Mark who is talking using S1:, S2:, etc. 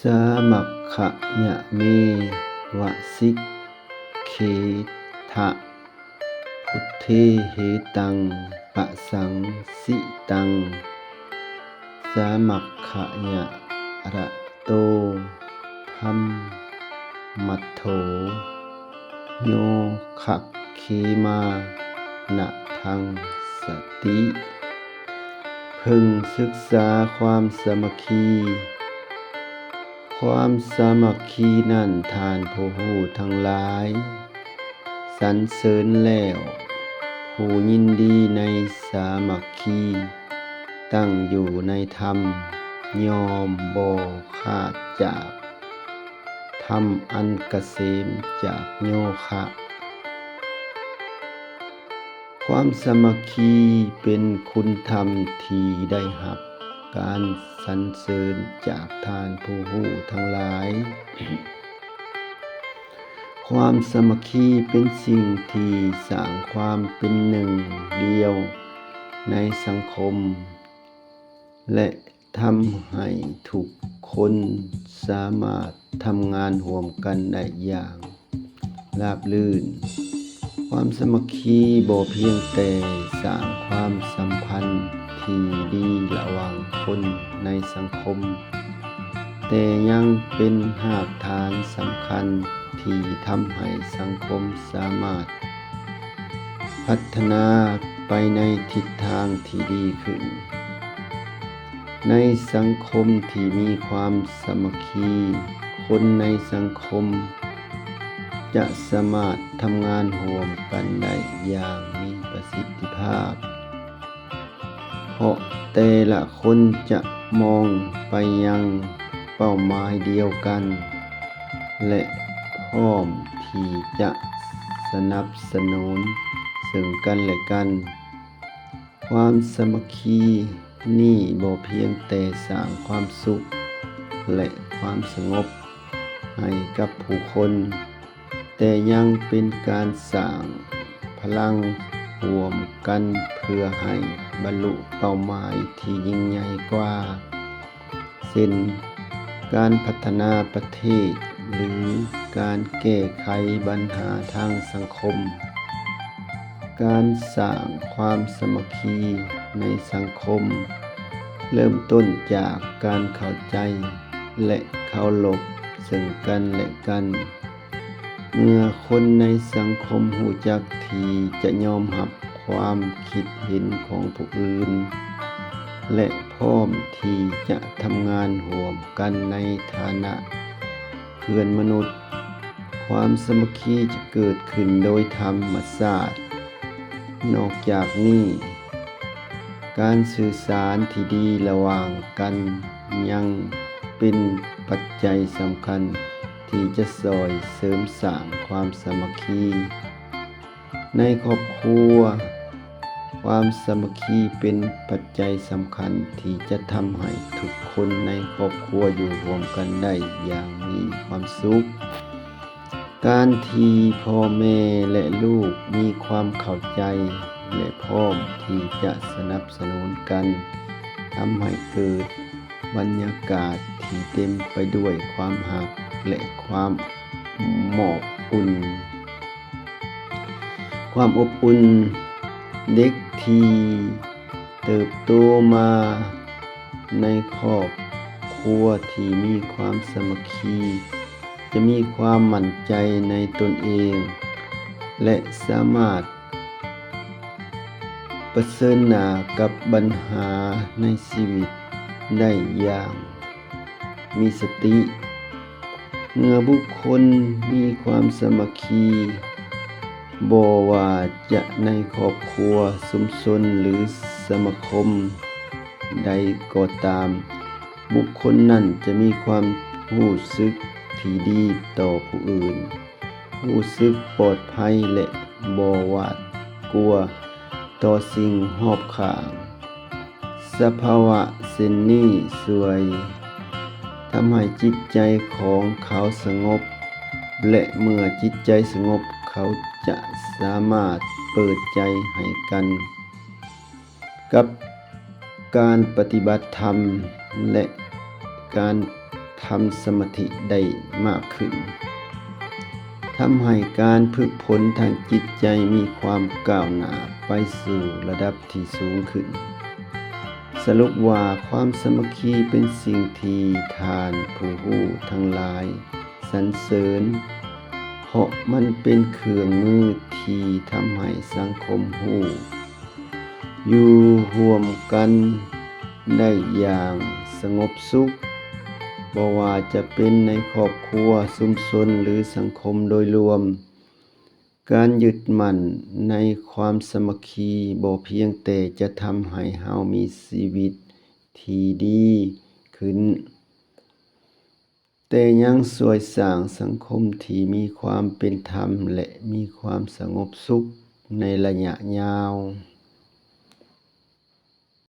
S1: สามัคคะยะเมวะสิกเขทะพุทเทเหตังปะสังสิตังสามัคคะยะระโตธัมมัทโธโยคะเคมานะทังสติพึงศึกษาความสามัคคีความสามัคคีนั้นท่านผู้รู้ทั้งหลายสรรเสริญแล้วผู้ยินดีในสามัคคีตั้งอยู่ในธรรมยอมบ่ขาดจากธรรมอันเกษมจากโยคะความสามัคคีเป็นคุณธรรมที่ได้รับการสรรเสริญจากท่านผู้รู้ทั้งหลายความสามัคคีเป็นสิ่งที่สร้างความเป็นหนึ่งเดียวในสังคมและทำให้ทุกคนสามารถทำงานร่วมกันได้อย่างราบรื่นความสามัคคีบ่เพียงแต่สร้างความสัมพันธ์ที่ดีระหว่างคนในสังคมแต่ยังเป็นรากฐานสำคัญที่ทำให้สังคมสามารถพัฒนาไปในทิศทางที่ดีขึ้นในสังคมที่มีความสามัคคีคนในสังคมจะสามารถทำงานร่วมกันได้อย่างมีประสิทธิภาพเพราะแต่ละคนจะมองไปยังเป้าหมายเดียวกันและพร้อมที่จะสนับสนุนซึ่งกันและกันความสามัคคีนี้บ่เพียงแต่สร้างความสุขและความสงบให้กับผู้คนแต่ยังเป็นการสร้างพลังร่วมกันเพื่อให้บรรลุเป้าหมายที่ยิ่งใหญ่กว่าเช่นการพัฒนาประเทศหรือการแก้ไขปัญหาทางสังคมการสร้างความสามัคคีในสังคมเริ่มต้นจากการเข้าใจและเคารพซึ่งกันและกันเมื่อคนในสังคมรู้จักที่จะยอมรับความคิดเห็นของผู้อื่นและพร้อมที่จะทำงานร่วมกันในฐานะเพื่อนมนุษย์ความสามัคคีจะเกิดขึ้นโดยธรรมชาตินอกจากนี้การสื่อสารที่ดีระหว่างกันยังเป็นปัจจัยสำคัญที่จะช่วยเสริมสร้างความสามัคคีในครอบครัวความสามัคคีเป็นปัจจัยสำคัญที่จะทำให้ทุกคนในครอบครัวอยู่ร่วมกันได้อย่างมีความสุขการที่พ่อแม่และลูกมีความเข้าใจและพร้อมที่จะสนับสนุนกันทำให้เกิดบรรยากาศที่เต็มไปด้วยความรักและความอบอุ่นเด็กที่เติบโตมาในครอบครัวที่มีความสามัคคีจะมีความมั่นใจในตนเองและสามารถเผชิญหน้ากับปัญหาในชีวิตได้อย่างมีสติเมื่อบุคคลมีความสามัคคีบ่ว่าจะในครอบครัวชุมชนหรือสมาคมใดก็ตามบุคคลนั้นจะมีความรู้สึกที่ดีต่อผู้อื่นรู้สึกปลอดภัยและบ่หวาดกลัวต่อสิ่งรอบข้างสภาวะเช่นนี้ช่วยทำให้จิตใจของเขาสงบและเมื่อจิตใจสงบเขาจะสามารถเปิดใจให้กันกับการปฏิบัติธรรมและการ ทำสมาธิได้มากขึ้นทำให้การฝึกฝนทางจิตใจมีความก้าวหน้าไปสู่ระดับที่สูงขึ้นสรุปว่าความสามัคคีเป็นสิ่งที่ท่านผู้รู้ทั้งหลายสรรเสริญเพราะมันเป็นเครื่องมือที่ทำให้สังคมรู้อยู่ร่วมกันได้อย่างสงบสุขบ่ว่าจะเป็นในครอบครัวชุมชนหรือสังคมโดยรวมการยึดมั่นในความสามัคคีบ่เพียงแต่จะทำให้เรามีชีวิตที่ดีขึ้นแต่ยังช่วยสร้างสังคมที่มีความเป็นธรรมและมีความสงบสุขในระยะยาว